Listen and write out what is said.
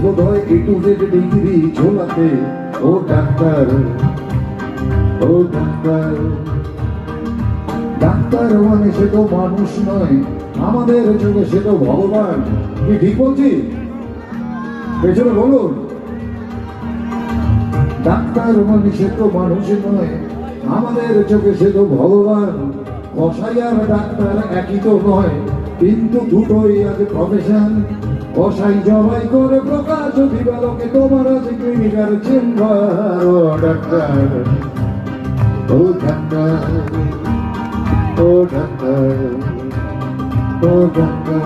বোধহয় A to Z degree ঝোলাতে। ও ডাক্তার, ও ডাক্তার, ডাক্তার মানে সে তো মানুষ নয়, আমাদের চোখে সে তো ভগবান। কি ঠিক বলছি? পেছনে বলুন। ডাক্তার মানে সে তো মানুষ নয়, আমাদের চোখে সে তো ভগবান। কসাই আর ডাক্তার একই তো নয়, কিন্তু দুটোই আছে প্রফেশন। কসাই জবাই করে প্রকাশ দিবালোকে, তোমার আছে ক্লিনিকার চেম্বার। ও ডাক্তার, ও ডাক্তার, ও ডাক্তার, ও ডাক্তার।